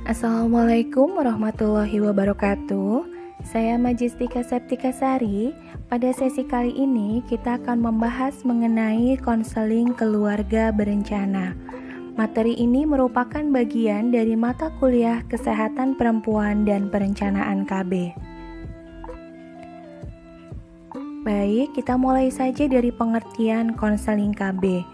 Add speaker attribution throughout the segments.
Speaker 1: Assalamualaikum warahmatullahi wabarakatuh. Saya Majistika Septikasari. Pada sesi kali ini kita akan membahas mengenai konseling keluarga berencana. Materi ini merupakan bagian dari mata kuliah Kesehatan Perempuan dan Perencanaan KB. Baik, kita mulai saja dari pengertian konseling KB.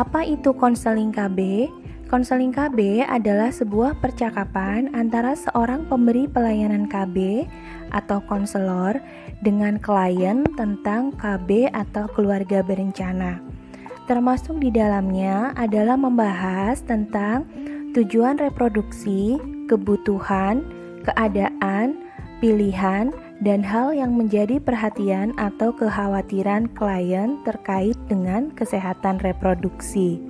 Speaker 1: Apa itu konseling KB? Konseling KB adalah sebuah percakapan antara seorang pemberi pelayanan KB atau konselor dengan klien tentang KB atau keluarga berencana. Termasuk di dalamnya adalah membahas tentang tujuan reproduksi, kebutuhan, keadaan, pilihan, dan hal yang menjadi perhatian atau kekhawatiran klien terkait dengan kesehatan reproduksi.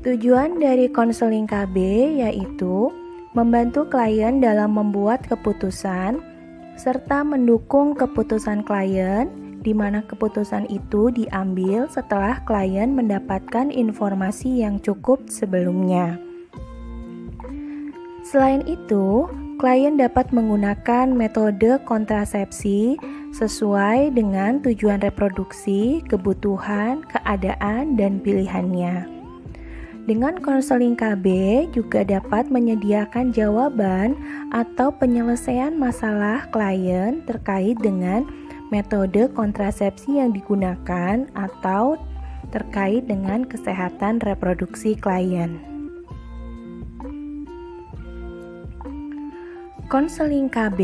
Speaker 1: Tujuan dari konseling KB yaitu membantu klien dalam membuat keputusan serta mendukung keputusan klien, di mana keputusan itu diambil setelah klien mendapatkan informasi yang cukup sebelumnya. Selain itu, klien dapat menggunakan metode kontrasepsi sesuai dengan tujuan reproduksi, kebutuhan, keadaan, dan pilihannya. Dengan konseling KB juga dapat menyediakan jawaban atau penyelesaian masalah klien terkait dengan metode kontrasepsi yang digunakan atau terkait dengan kesehatan reproduksi klien. Konseling KB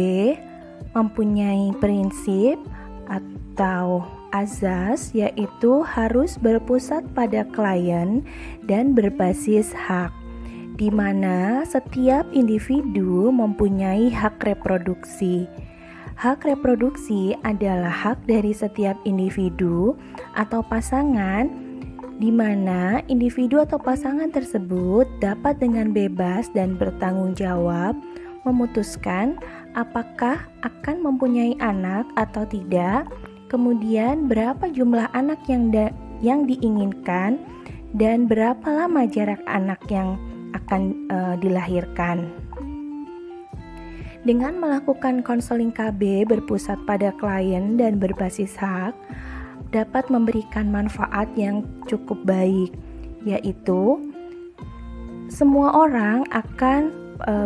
Speaker 1: mempunyai prinsip atau azas, yaitu harus berpusat pada klien dan berbasis hak, di mana setiap individu mempunyai hak reproduksi. Hak reproduksi adalah hak dari setiap individu atau pasangan, di mana individu atau pasangan tersebut dapat dengan bebas dan bertanggung jawab memutuskan apakah akan mempunyai anak atau tidak, kemudian berapa jumlah anak yang diinginkan, dan berapa lama jarak anak yang akan dilahirkan. Dengan melakukan konseling KB berpusat pada klien dan berbasis hak, dapat memberikan manfaat yang cukup baik, yaitu semua orang akan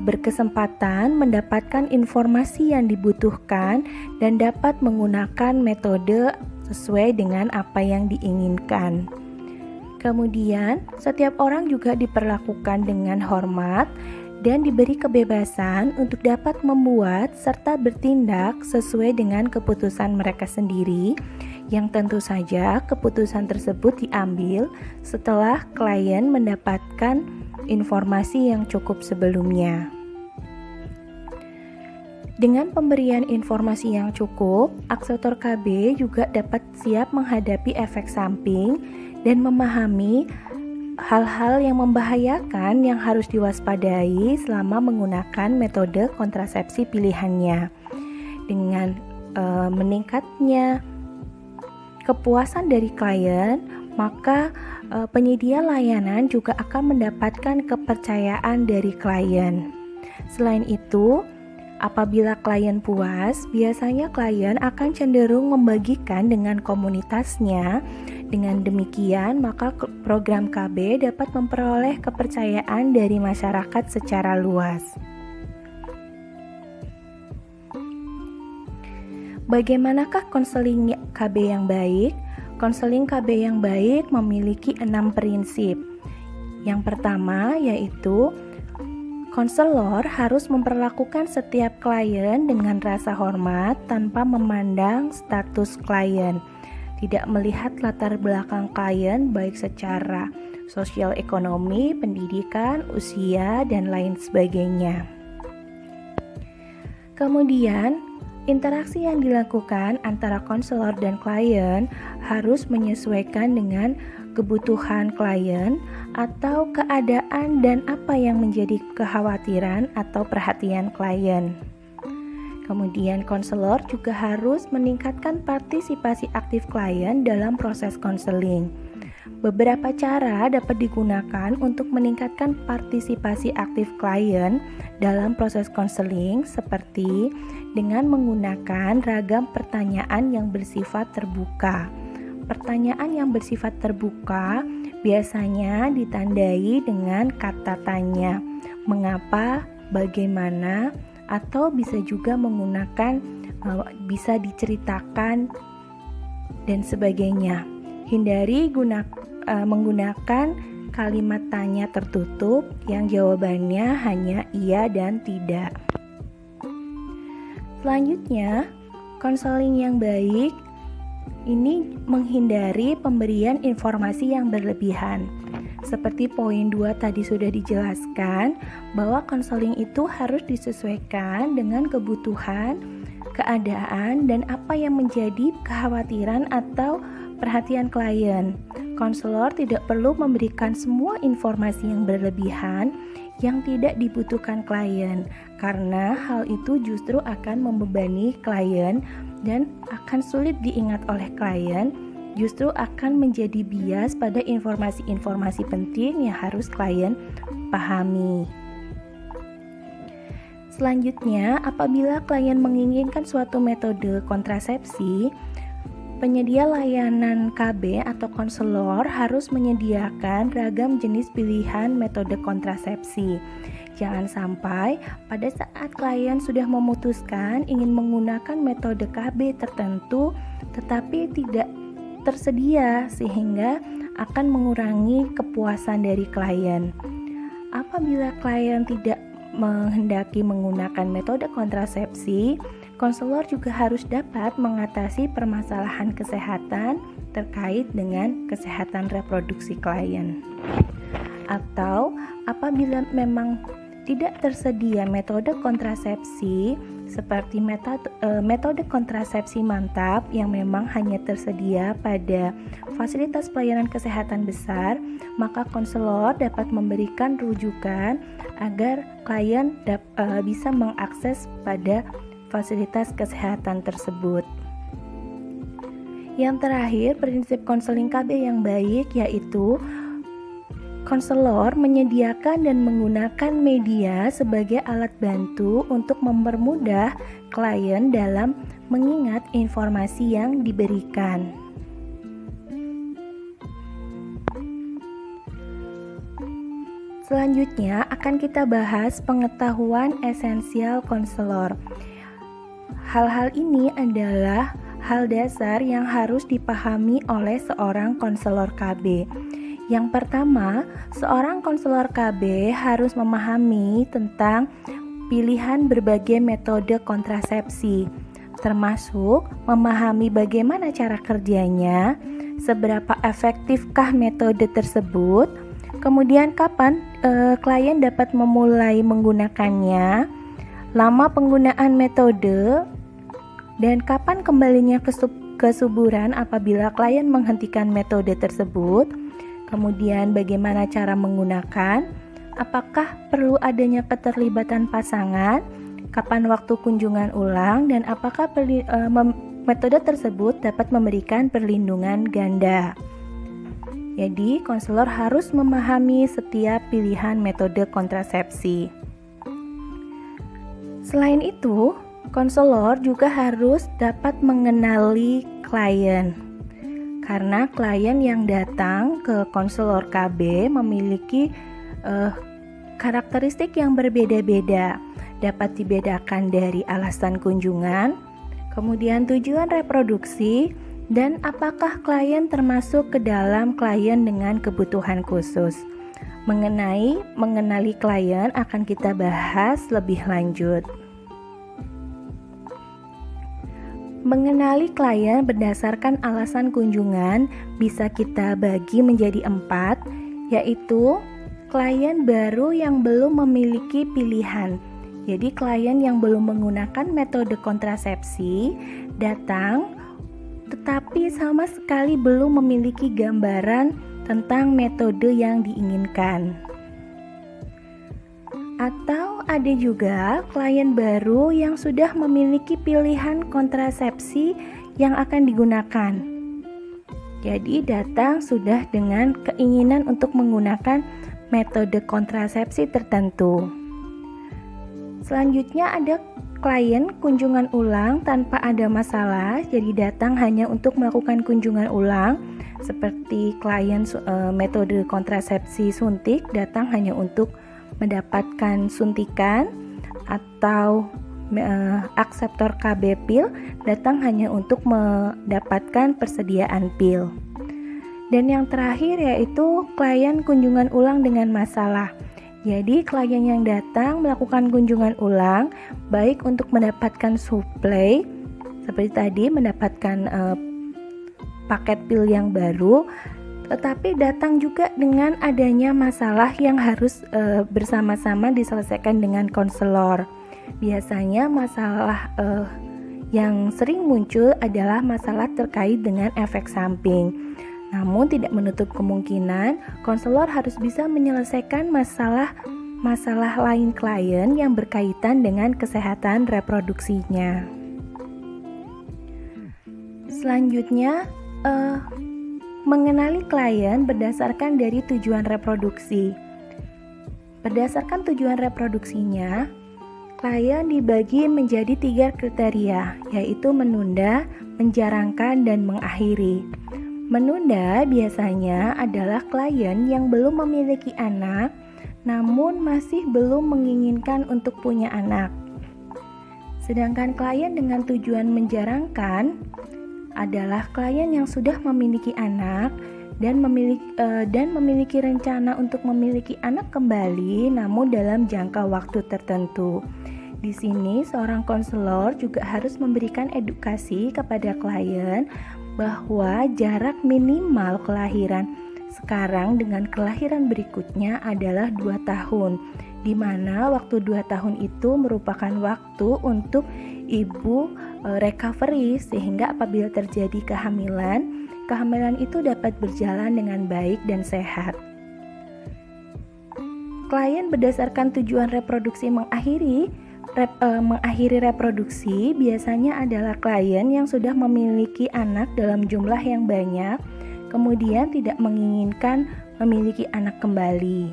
Speaker 1: berkesempatan mendapatkan informasi yang dibutuhkan dan dapat menggunakan metode sesuai dengan apa yang diinginkan. Kemudian, setiap orang juga diperlakukan dengan hormat dan diberi kebebasan untuk dapat membuat serta bertindak sesuai dengan keputusan mereka sendiri, yang tentu saja keputusan tersebut diambil setelah klien mendapatkan informasi yang cukup sebelumnya. Dengan pemberian informasi yang cukup, aksetor KB juga dapat siap menghadapi efek samping dan memahami hal-hal yang membahayakan yang harus diwaspadai selama menggunakan metode kontrasepsi pilihannya. Dengan meningkatnya kepuasan dari klien, maka penyedia layanan juga akan mendapatkan kepercayaan dari klien. Selain itu, apabila klien puas, biasanya klien akan cenderung membagikan dengan komunitasnya. Dengan demikian, maka program KB dapat memperoleh kepercayaan dari masyarakat secara luas. Bagaimanakah konseling KB yang baik? Konseling KB yang baik memiliki 6 prinsip. Yang pertama yaitu konselor harus memperlakukan setiap klien dengan rasa hormat tanpa memandang status klien, tidak melihat latar belakang klien baik secara sosial ekonomi, pendidikan, usia, dan lain sebagainya. Kemudian, interaksi yang dilakukan antara konselor dan klien harus menyesuaikan dengan kebutuhan klien atau keadaan dan apa yang menjadi kekhawatiran atau perhatian klien. Kemudian konselor juga harus meningkatkan partisipasi aktif klien dalam proses konseling. Beberapa cara dapat digunakan untuk meningkatkan partisipasi aktif klien dalam proses konseling, seperti dengan menggunakan ragam pertanyaan yang bersifat terbuka. Pertanyaan yang bersifat terbuka biasanya ditandai dengan kata tanya, mengapa, bagaimana, atau bisa juga menggunakan bisa diceritakan dan sebagainya. Hindari menggunakan kalimat tanya tertutup yang jawabannya hanya iya dan tidak. Selanjutnya, konseling yang baik ini menghindari pemberian informasi yang berlebihan. Seperti poin 2 tadi sudah dijelaskan, bahwa konseling itu harus disesuaikan dengan kebutuhan, keadaan, dan apa yang menjadi kekhawatiran atau perhatian klien. Konselor tidak perlu memberikan semua informasi yang berlebihan yang tidak dibutuhkan klien, karena hal itu justru akan membebani klien dan akan sulit diingat oleh klien, justru akan menjadi bias pada informasi-informasi penting yang harus klien pahami. Selanjutnya, apabila klien menginginkan suatu metode kontrasepsi, penyedia layanan KB atau konselor harus menyediakan ragam jenis pilihan metode kontrasepsi. Jangan sampai pada saat klien sudah memutuskan ingin menggunakan metode KB tertentu tetapi tidak tersedia, sehingga akan mengurangi kepuasan dari klien. Apabila klien tidak menghendaki menggunakan metode kontrasepsi, konselor juga harus dapat mengatasi permasalahan kesehatan terkait dengan kesehatan reproduksi klien. Atau apabila memang tidak tersedia metode kontrasepsi seperti metode kontrasepsi mantap yang memang hanya tersedia pada fasilitas pelayanan kesehatan besar, maka konselor dapat memberikan rujukan agar klien bisa mengakses pada fasilitas kesehatan tersebut. Yang terakhir, prinsip konseling KB yang baik yaitu konselor menyediakan dan menggunakan media sebagai alat bantu untuk mempermudah klien dalam mengingat informasi yang diberikan. Selanjutnya akan kita bahas pengetahuan esensial konselor. Hal-hal ini adalah hal dasar yang harus dipahami oleh seorang konselor KB. Yang pertama, seorang konselor KB harus memahami tentang pilihan berbagai metode kontrasepsi, termasuk memahami bagaimana cara kerjanya, seberapa efektifkah metode tersebut, kemudian kapan klien dapat memulai menggunakannya, lama penggunaan metode, dan kapan kembalinya kesuburan apabila klien menghentikan metode tersebut. Kemudian bagaimana cara menggunakan, apakah perlu adanya keterlibatan pasangan, kapan waktu kunjungan ulang, dan apakah metode tersebut dapat memberikan perlindungan ganda. Jadi, konselor harus memahami setiap pilihan metode kontrasepsi. Selain itu, konselor juga harus dapat mengenali klien. Karena klien yang datang ke konselor KB memiliki karakteristik yang berbeda-beda. Dapat dibedakan dari alasan kunjungan, kemudian tujuan reproduksi, dan apakah klien termasuk ke dalam klien dengan kebutuhan khusus. Mengenali klien akan kita bahas lebih lanjut. Mengenali klien berdasarkan alasan kunjungan bisa kita bagi menjadi 4, yaitu klien baru yang belum memiliki pilihan. Jadi klien yang belum menggunakan metode kontrasepsi datang tetapi sama sekali belum memiliki gambaran tentang metode yang diinginkan. Atau ada juga klien baru yang sudah memiliki pilihan kontrasepsi yang akan digunakan. Jadi datang sudah dengan keinginan untuk menggunakan metode kontrasepsi tertentu. Selanjutnya ada klien kunjungan ulang tanpa ada masalah, jadi datang hanya untuk melakukan kunjungan ulang. Seperti klien metode kontrasepsi suntik, datang hanya untuk mendapatkan suntikan, atau akseptor KB pil, datang hanya untuk mendapatkan persediaan pil. Dan yang terakhir yaitu klien kunjungan ulang dengan masalah. Jadi klien yang datang melakukan kunjungan ulang baik untuk mendapatkan suplai seperti tadi, mendapatkan paket pil yang baru, tetapi datang juga dengan adanya masalah yang harus bersama-sama diselesaikan dengan konselor. Biasanya masalah yang sering muncul adalah masalah terkait dengan efek samping. Namun tidak menutup kemungkinan konselor harus bisa menyelesaikan masalah lain klien yang berkaitan dengan kesehatan reproduksinya. Selanjutnya, mengenali klien berdasarkan dari tujuan reproduksi. Berdasarkan tujuan reproduksinya, klien dibagi menjadi 3 kriteria, yaitu menunda, menjarangkan, dan mengakhiri. Menunda biasanya adalah klien yang belum memiliki anak, namun masih belum menginginkan untuk punya anak. Sedangkan klien dengan tujuan menjarangkan adalah klien yang sudah memiliki anak dan memiliki rencana untuk memiliki anak kembali, namun dalam jangka waktu tertentu. Di sini seorang konselor juga harus memberikan edukasi kepada klien bahwa jarak minimal kelahiran sekarang dengan kelahiran berikutnya adalah 2 tahun, di mana waktu 2 tahun itu merupakan waktu untuk ibu recovery, sehingga apabila terjadi kehamilan itu dapat berjalan dengan baik dan sehat. Klien berdasarkan tujuan reproduksi mengakhiri reproduksi biasanya adalah klien yang sudah memiliki anak dalam jumlah yang banyak, kemudian tidak menginginkan memiliki anak kembali.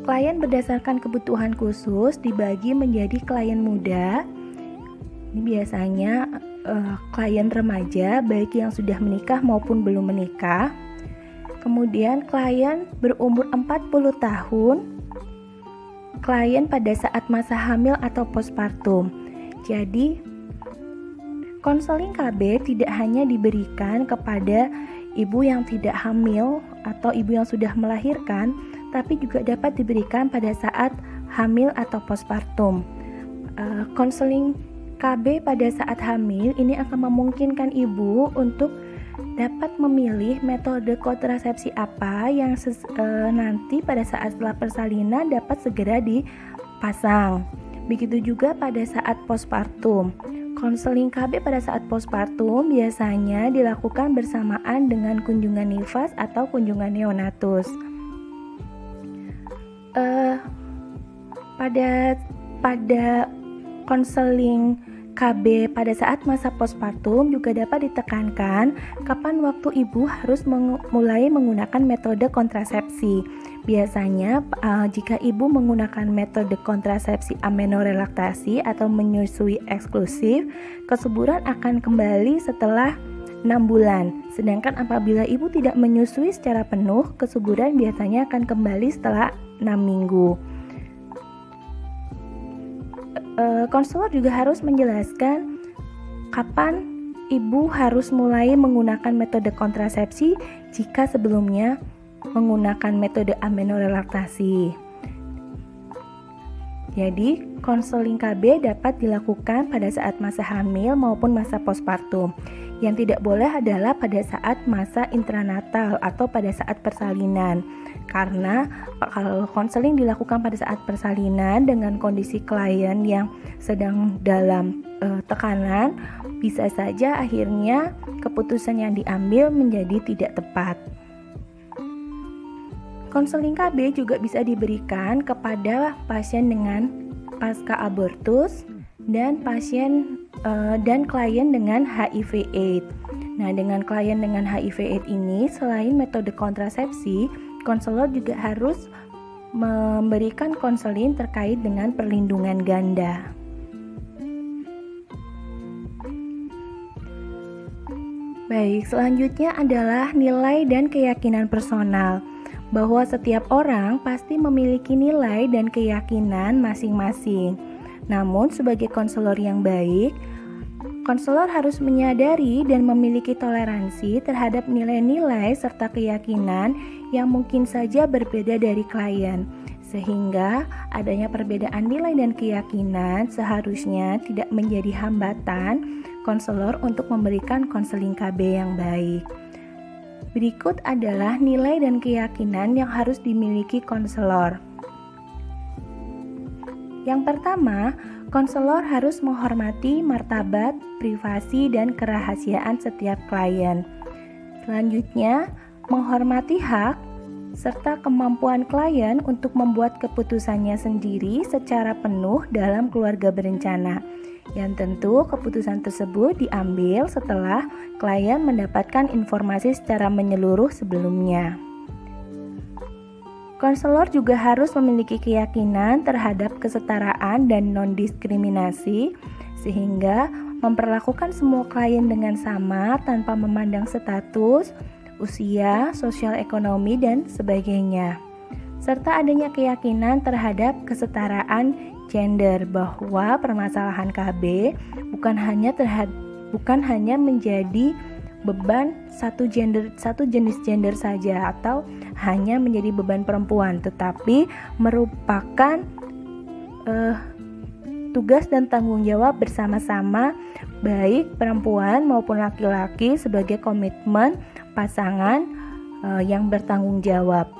Speaker 1: Klien berdasarkan kebutuhan khusus dibagi menjadi klien muda. Ini biasanya klien remaja, baik yang sudah menikah maupun belum menikah. Kemudian klien berumur 40 tahun, klien pada saat masa hamil atau postpartum. Jadi, konseling KB tidak hanya diberikan kepada ibu yang tidak hamil atau ibu yang sudah melahirkan, tapi juga dapat diberikan pada saat hamil atau postpartum. Konseling KB pada saat hamil ini akan memungkinkan ibu untuk dapat memilih metode kontrasepsi apa yang nanti pada saat setelah persalinan dapat segera dipasang. Begitu juga pada saat postpartum. Konseling KB pada saat postpartum biasanya dilakukan bersamaan dengan kunjungan nifas atau kunjungan neonatus. Pada konseling KB pada saat masa postpartum juga dapat ditekankan kapan waktu ibu harus mulai menggunakan metode kontrasepsi. Biasanya jika ibu menggunakan metode kontrasepsi amenorelaktasi atau menyusui eksklusif, kesuburan akan kembali setelah 6 bulan. Sedangkan apabila ibu tidak menyusui secara penuh, kesuburan biasanya akan kembali setelah 6 minggu. Konselor juga harus menjelaskan kapan ibu harus mulai menggunakan metode kontrasepsi jika sebelumnya menggunakan metode amenorelaktasi. Jadi, konseling KB dapat dilakukan pada saat masa hamil maupun masa postpartum. Yang tidak boleh adalah pada saat masa intranatal atau pada saat persalinan. Karena kalau konseling dilakukan pada saat persalinan dengan kondisi klien yang sedang dalam tekanan, bisa saja akhirnya keputusan yang diambil menjadi tidak tepat. Konseling KB juga bisa diberikan kepada pasien dengan pasca abortus dan pasien dan klien dengan HIV/AIDS. Nah, dengan klien dengan HIV/AIDS ini, selain metode kontrasepsi, konselor juga harus memberikan konseling terkait dengan perlindungan ganda. Baik, selanjutnya adalah nilai dan keyakinan personal, bahwa setiap orang pasti memiliki nilai dan keyakinan masing-masing. Namun, sebagai konselor yang baik, konselor harus menyadari dan memiliki toleransi terhadap nilai-nilai serta keyakinan yang mungkin saja berbeda dari klien, sehingga adanya perbedaan nilai dan keyakinan seharusnya tidak menjadi hambatan konselor untuk memberikan konseling KB yang baik. Berikut adalah nilai dan keyakinan yang harus dimiliki konselor. Yang pertama, konselor harus menghormati martabat, privasi, dan kerahasiaan setiap klien. Selanjutnya, menghormati hak serta kemampuan klien untuk membuat keputusannya sendiri secara penuh dalam keluarga berencana. Yang tentu keputusan tersebut diambil setelah klien mendapatkan informasi secara menyeluruh sebelumnya. Konselor juga harus memiliki keyakinan terhadap kesetaraan dan non-diskriminasi, sehingga memperlakukan semua klien dengan sama tanpa memandang status, usia, sosial ekonomi, dan sebagainya. Serta adanya keyakinan terhadap kesetaraan gender, bahwa permasalahan KB bukan hanya menjadi beban satu jenis gender saja atau hanya menjadi beban perempuan, tetapi merupakan tugas dan tanggung jawab bersama-sama baik perempuan maupun laki-laki sebagai komitmen pasangan yang bertanggung jawab.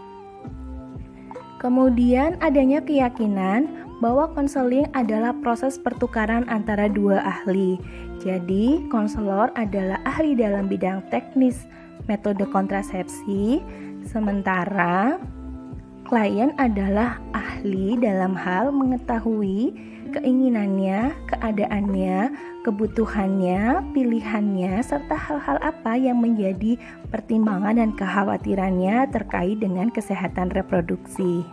Speaker 1: Kemudian adanya keyakinan bahwa konseling adalah proses pertukaran antara dua ahli. Jadi, konselor adalah ahli dalam bidang teknis metode kontrasepsi, sementara klien adalah ahli dalam hal mengetahui keinginannya, keadaannya, kebutuhannya, pilihannya, serta hal-hal apa yang menjadi pertimbangan dan kekhawatirannya terkait dengan kesehatan reproduksi.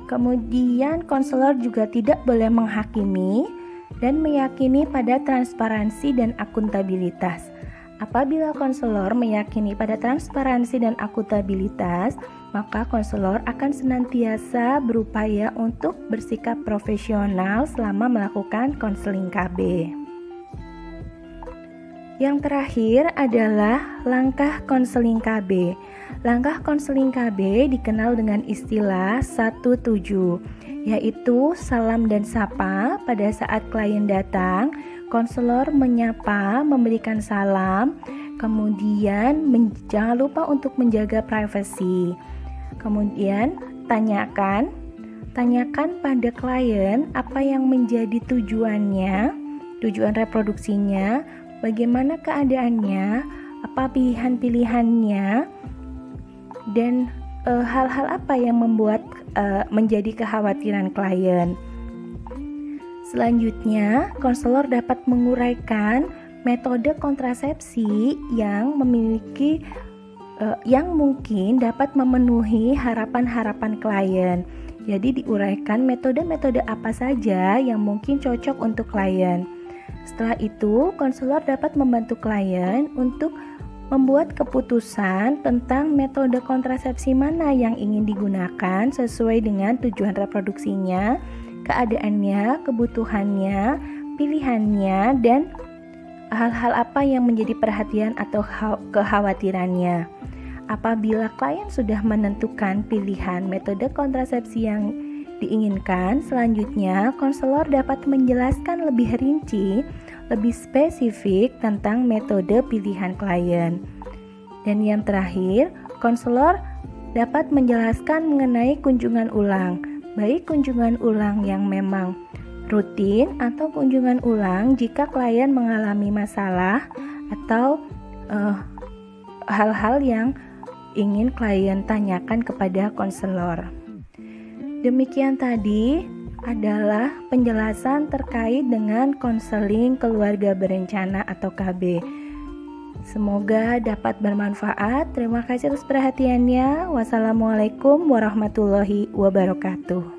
Speaker 1: Kemudian, konselor juga tidak boleh menghakimi dan meyakini pada transparansi dan akuntabilitas. Apabila konselor meyakini pada transparansi dan akuntabilitas, maka konselor akan senantiasa berupaya untuk bersikap profesional selama melakukan konseling KB. Yang terakhir adalah langkah konseling KB. Langkah konseling KB dikenal dengan istilah 17, yaitu salam dan sapa. Pada saat klien datang, konselor menyapa, memberikan salam, kemudian jangan lupa untuk menjaga privasi. Kemudian tanyakan pada klien apa yang menjadi tujuan reproduksinya, bagaimana keadaannya, apa pilihan-pilihannya, dan hal-hal apa yang membuat menjadi kekhawatiran klien. Selanjutnya, konselor dapat menguraikan metode kontrasepsi yang mungkin dapat memenuhi harapan-harapan klien. Jadi diuraikan metode-metode apa saja yang mungkin cocok untuk klien. Setelah itu, konselor dapat membantu klien untuk membuat keputusan tentang metode kontrasepsi mana yang ingin digunakan sesuai dengan tujuan reproduksinya, keadaannya, kebutuhannya, pilihannya, dan hal-hal apa yang menjadi perhatian atau kekhawatirannya. Apabila klien sudah menentukan pilihan metode kontrasepsi yang diinginkan, selanjutnya konselor dapat menjelaskan lebih rinci, lebih spesifik tentang metode pilihan klien. Dan yang terakhir, konselor dapat menjelaskan mengenai kunjungan ulang, baik kunjungan ulang yang memang rutin atau kunjungan ulang jika klien mengalami masalah atau hal-hal yang ingin klien tanyakan kepada konselor. Demikian tadi adalah penjelasan terkait dengan konseling keluarga berencana atau KB. Semoga dapat bermanfaat. Terima kasih atas perhatiannya. Wassalamualaikum warahmatullahi wabarakatuh.